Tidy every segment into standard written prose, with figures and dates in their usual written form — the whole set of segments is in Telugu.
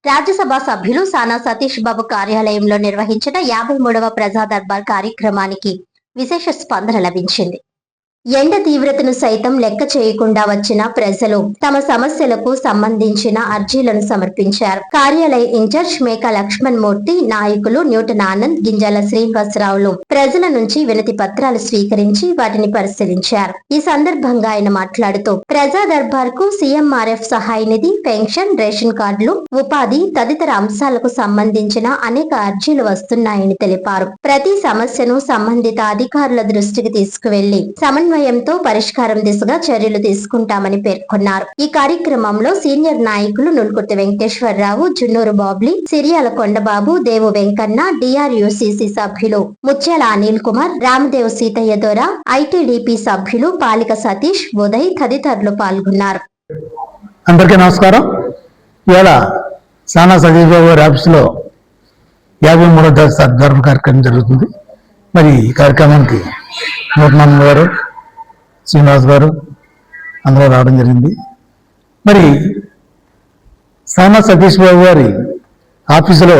రాజ్యసభ సభ్యులు సానా సతీష్ బాబు కార్యాలయంలో నిర్వహించిన 53వ ప్రజా దర్బార్ కార్యక్రమానికి విశేష స్పందన లభించింది. ఎండ తీవ్రతను సైతం లెక్క చేయకుండా వచ్చిన ప్రజలు తమ సమస్యలకు సంబంధించిన అర్జీలను సమర్పించారు. కార్యాలయ ఇన్ఛార్జ్ మేకా లక్ష్మణ్ మూర్తి, నాయకులు న్యూటన్ ఆనంద్, గింజాల శ్రీనివాసరావులు ప్రజల నుంచి వినతి పత్రాలు స్వీకరించి వాటిని పరిశీలించారు. ఈ సందర్భంగా ఆయన మాట్లాడుతూ ప్రజా దర్బార్ కు సీఎంఆర్ఎఫ్ సహాయ నిధి, పెన్షన్, రేషన్ కార్డులు, ఉపాధి తదితర అంశాలకు సంబంధించిన అనేక అర్జీలు వస్తున్నాయని తెలిపారు. ప్రతి సమస్యను సంబంధిత అధికారుల దృష్టికి తీసుకువెళ్లి సమన్వయంతో పరిష్కారం దిశగా చర్యలు తీసుకుంటామని పేర్కొన్నారు. ఈ కార్యక్రమంలో సీనియర్ నాయకులు నుల్కుర్తి వెంకటేశ్వరరావు, జున్నూరు బాబ్లీ, సిరియాల కొండబాబు, దేవు వెంకన్న, డిఆర్యుసిసి సభ్యులు ముత్యాల అనిల్ కుమార్, రామదేవ్ సీతయ్య దొర, ఐటీడీపీ సభ్యులు పాలిక సతీష్, ఉదయ్ తదితరులు పాల్గొన్నారు. అందరికీ నమస్కారం. ఇవాళ సానా సతీష్ బాబు గారి ఆఫీసులో 53వ దర్బార్ కార్యక్రమం జరుగుతుంది. మరి ఈ కార్యక్రమానికి నూటన్ గారు, శ్రీనివాస్ గారు అందరూ రావడం జరిగింది. మరి సానా సతీష్ బాబు గారి ఆఫీసులో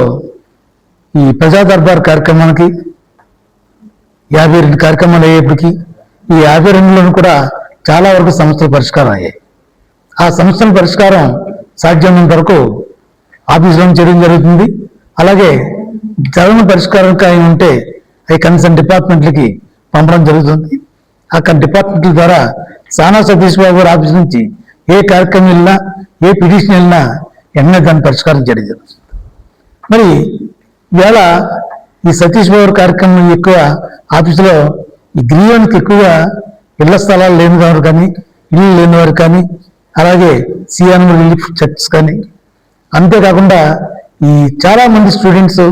ఈ ప్రజా దర్బార్ కార్యక్రమానికి 52 కార్యక్రమాలు అయ్యేప్పటికీ ఈ 52లోనూ కూడా చాలా వరకు సమస్యలు పరిష్కారం అయ్యాయి. ఆ సమస్యల పరిష్కారం సాధ్యమైనంత వరకు ఆఫీసులో చేయడం జరుగుతుంది. అలాగే జరగని పరిష్కారం ఉంటే అవి కన్సర్న్ డిపార్ట్మెంట్లకి పంపడం జరుగుతుంది. ఆ డిపార్ట్మెంట్ల ద్వారా సానా సతీష్ బాబు గారి ఆఫీస్ నుంచి ఏ కార్యక్రమం వెళ్ళినా, ఏ పిటిషన్ వెళ్ళినా వెంటనే దాన్ని పరిష్కారం చేయడం జరుగుతుంది. మరి ఇవాళ ఈ సతీష్ బాబు గారి కార్యక్రమం ఎక్కువ ఆఫీసులో ఈ గ్రీవానికి ఎక్కువగా ఇళ్ల స్థలాలు లేని వారు కానీ, ఇల్లు లేని వారు కానీ, అలాగే సిఎన్ రిలీఫ్ చర్చ్ కానీ, అంతేకాకుండా ఈ చాలా మంది స్టూడెంట్స్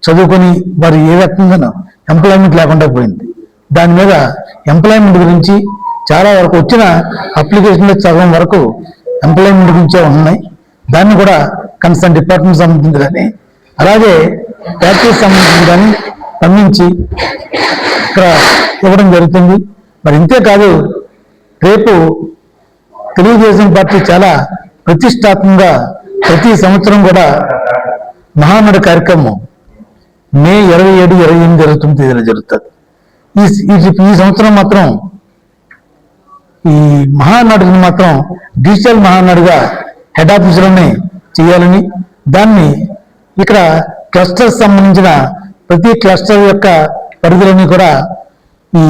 చదువుకొని వారు ఏ రకంగానూ ఎంప్లాయ్మెంట్ లేకుండా పోయింది. దాని మీద ఎంప్లాయ్మెంట్ గురించి చాలా వరకు వచ్చిన అప్లికేషన్లో సగం వరకు ఎంప్లాయ్మెంట్ గురించే ఉన్నాయి. దాన్ని కూడా కన్సర్న్ డిపార్ట్మెంట్ సంబంధించి కానీ, అలాగే ఫ్యాక్టరీకి సంబంధించి కానీ స్పందించి ఇక్కడ ఇవ్వడం జరుగుతుంది. మరి ఇంతేకాదు, రేపు తెలుగుదేశం పార్టీ చాలా ప్రతిష్టాత్మకంగా ప్రతి సంవత్సరం కూడా మహానాడు కార్యక్రమం మే 27, 28, 29 జరుగుతుంది. ఈ సంవత్సరం మాత్రం ఈ మహానాడుని మాత్రం డిజిటల్ మహానాడుగా హెడ్ ఆఫీసులోనే చేయాలని, దాన్ని ఇక్కడ క్లస్టర్స్ సంబంధించిన ప్రతి క్లస్టర్ యొక్క పరిధిలోని కూడా ఈ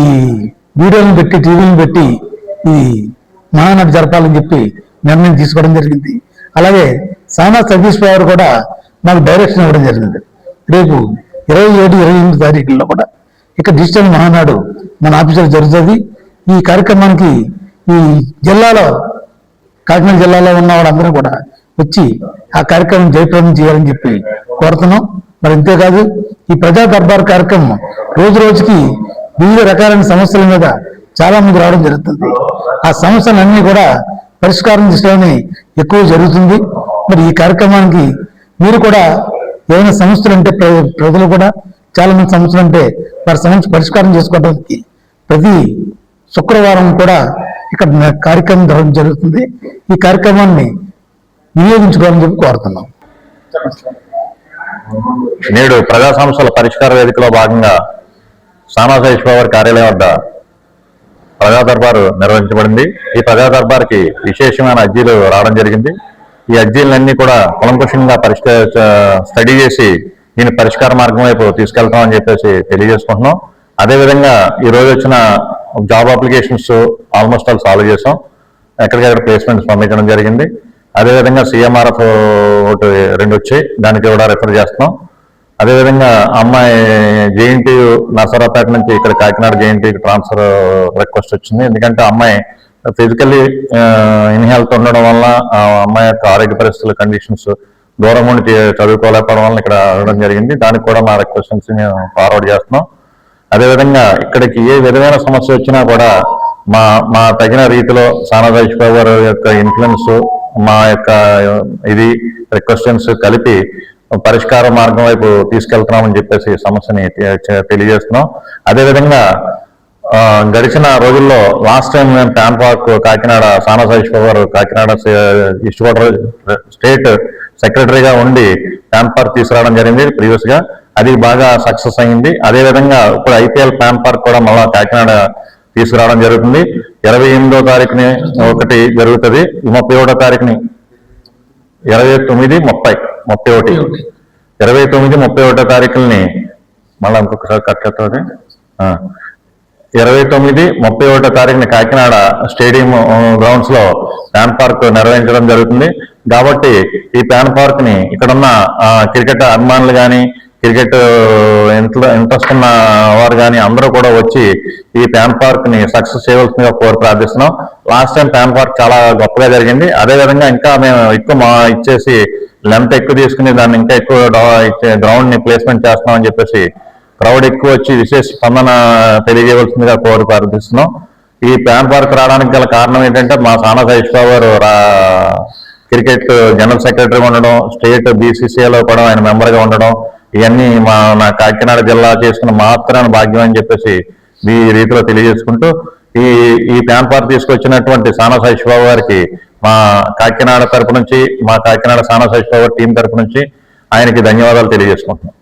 వీడియోలను పెట్టి, టీవీలను పెట్టి ఈ మహానాడు జరపాలని చెప్పి నిర్ణయం తీసుకోవడం జరిగింది. అలాగే సానా సతీష్ బాబు కూడా మాకు డైరెక్షన్ ఇవ్వడం జరిగింది. రేపు 27, 28 తారీఖుల్లో కూడా ఇక డిజిటల్ మహానాడు మన ఆఫీసులో జరుగుతుంది. ఈ కార్యక్రమానికి ఈ జిల్లాలో, కాకినాడ జిల్లాలో ఉన్న వాళ్ళందరూ కూడా వచ్చి ఆ కార్యక్రమం జయప్రదం చేయాలని చెప్పి కోరుతున్నాం. మరి ఇంతేకాదు, ఈ ప్రజా దర్బార్ కార్యక్రమం రోజు రోజుకి వివిధ రకాలైన సమస్యల మీద చాలా మంది రావడం జరుగుతుంది. ఆ సమస్యలన్నీ కూడా పరిష్కారం దిశలోనే ఎక్కువ జరుగుతుంది. మరి ఈ కార్యక్రమానికి మీరు కూడా ఏమైనా సమస్యలు అంటే, ప్రజలు కూడా చాలా మంది సమస్యలు అంటే వారి సమస్య పరిష్కారం చేసుకోవడానికి ప్రతి శుక్రవారం కూడా ఇక్కడ కార్యక్రమం జరుగుతుంది. ఈ కార్యక్రమాన్ని వినియోగించుకోవాలని చెప్పి కోరుతున్నాం. నేడు ప్రజా సమస్యల పరిష్కార వేదికలో భాగంగా సానా సతీష్ బాబు కార్యాలయం వద్ద ప్రజా దర్బారు నిర్వహించబడింది. ఈ ప్రజా దర్బార్కి విశేషమైన అర్జీలు రావడం జరిగింది. ఈ అర్జీలన్నీ కూడా కులంకుషంగా స్టడీ చేసి దీని పరిష్కార మార్గం వైపు తీసుకెళ్తామని చెప్పేసి తెలియజేసుకుంటున్నాం. అదేవిధంగా ఈ రోజు వచ్చిన job applications almost all solve చేసాం. ఎక్కడికక్కడ ప్లేస్మెంట్స్ పంపించడం జరిగింది. అదేవిధంగా సీఎంఆర్ఎఫ్ ఒకటి 2 వచ్చాయి, దానికి కూడా రిఫర్ చేస్తున్నాం. అదేవిధంగా అమ్మాయి జేఎన్టీయు నర్సరాపేట నుంచి ఇక్కడ కాకినాడ జేఎన్టీకి ట్రాన్స్ఫర్ రిక్వెస్ట్ వచ్చింది. ఎందుకంటే అమ్మాయి ఫిజికల్లీ ఇన్హెల్త్ ఉండడం వల్ల ఆ అమ్మాయి యొక్క ఆరోగ్య పరిస్థితుల కండిషన్స్ దూరం ఉండి చదువుకోలేకపోవడం వల్ల ఇక్కడ అడగడం జరిగింది. దానికి కూడా మా రిక్వెస్ట్స్ మేము ఫార్వర్డ్ చేస్తున్నాం. అదేవిధంగా ఇక్కడికి ఏ విధమైన సమస్య వచ్చినా కూడా మా తగిన రీతిలో సానా సతీష్ బాబు గారి యొక్క ఇన్ఫ్లుయెన్స్, మా యొక్క ఇది రిక్వెస్టెన్స్ కలిపి పరిష్కార మార్గం వైపు తీసుకెళ్తున్నామని చెప్పేసి సమస్యని తెలియజేస్తున్నాం. అదేవిధంగా గడిచిన రోజుల్లో లాస్ట్ టైం మేము ప్యాన్ పార్క్ కాకినాడ సానా సతీష్ బాబు గారు కాకినాడ ఈస్ట్ గోదావరి స్టేట్ సెక్రటరీగా ఉండి ప్యాన్ పార్క్ తీసుకురావడం జరిగింది ప్రీవియస్ గా. అది బాగా సక్సెస్ అయింది. అదేవిధంగా ఇప్పుడు ఐపీఎల్ ప్యాన్ పార్క్ కూడా మళ్ళా కాకినాడ తీసుకురావడం జరుగుతుంది. 28వ తారీఖుని ఒకటి జరుగుతుంది, 31వ తారీఖుని 29, 30, 29, 31 తారీఖుల్ని మళ్ళీ ఇంకొకసారి కట్ అవుతుంది. 29, 31 తారీఖుని కాకినాడ స్టేడియం గ్రౌండ్స్ లో ప్యాన్ పార్క్ నిర్వహించడం జరుగుతుంది. కాబట్టి ఈ ప్యాన్ పార్క్ ని ఇక్కడున్న క్రికెట్ అభిమానులు కానీ, క్రికెట్ ఇంట్రెస్ట్ ఉన్న వారు కానీ అందరూ కూడా వచ్చి ఈ ప్యాన్ పార్క్ ని సక్సెస్ చేయవలసిందిగా కోరి ప్రార్థిస్తున్నాం. లాస్ట్ టైం ప్యాన్ పార్క్ చాలా గొప్పగా జరిగింది. అదేవిధంగా ఇంకా మేము ఎక్కువ ఇచ్చేసి లెంత్ ఎక్కువ తీసుకుని దాన్ని ఇంకా ఎక్కువ గ్రౌండ్ ని ప్లేస్మెంట్ చేస్తున్నామని చెప్పేసి క్రౌడ్ ఎక్కువ వచ్చి విశేష స్పందన తెలియజేయవలసిందిగా కోరి ప్రార్థిస్తున్నాం. ఈ ప్యాన్ పార్క్ రావడానికి గల కారణం ఏంటంటే మా సానా సతీష్ బాబు గారు క్రికెట్ జనరల్ సెక్రటరీ ఉండడం, స్టేట్ బీసీసీఐలో కూడా ఆయన మెంబర్ గా ఉండడం, ఇవన్నీ నా కాకినాడ జిల్లా చేసుకున్న మాత్రాన్ని భాగ్యం అని చెప్పేసి ఈ రీతిలో తెలియజేసుకుంటూ ఈ ప్యాన్ పార్క్ తీసుకొచ్చినటువంటి సానా సతీష్ బాబు గారికి మా కాకినాడ తరపు నుంచి, మా కాకినాడ సానా సతీష్ బాబు టీం తరపు నుంచి ఆయనకి ధన్యవాదాలు తెలియజేసుకుంటున్నాం.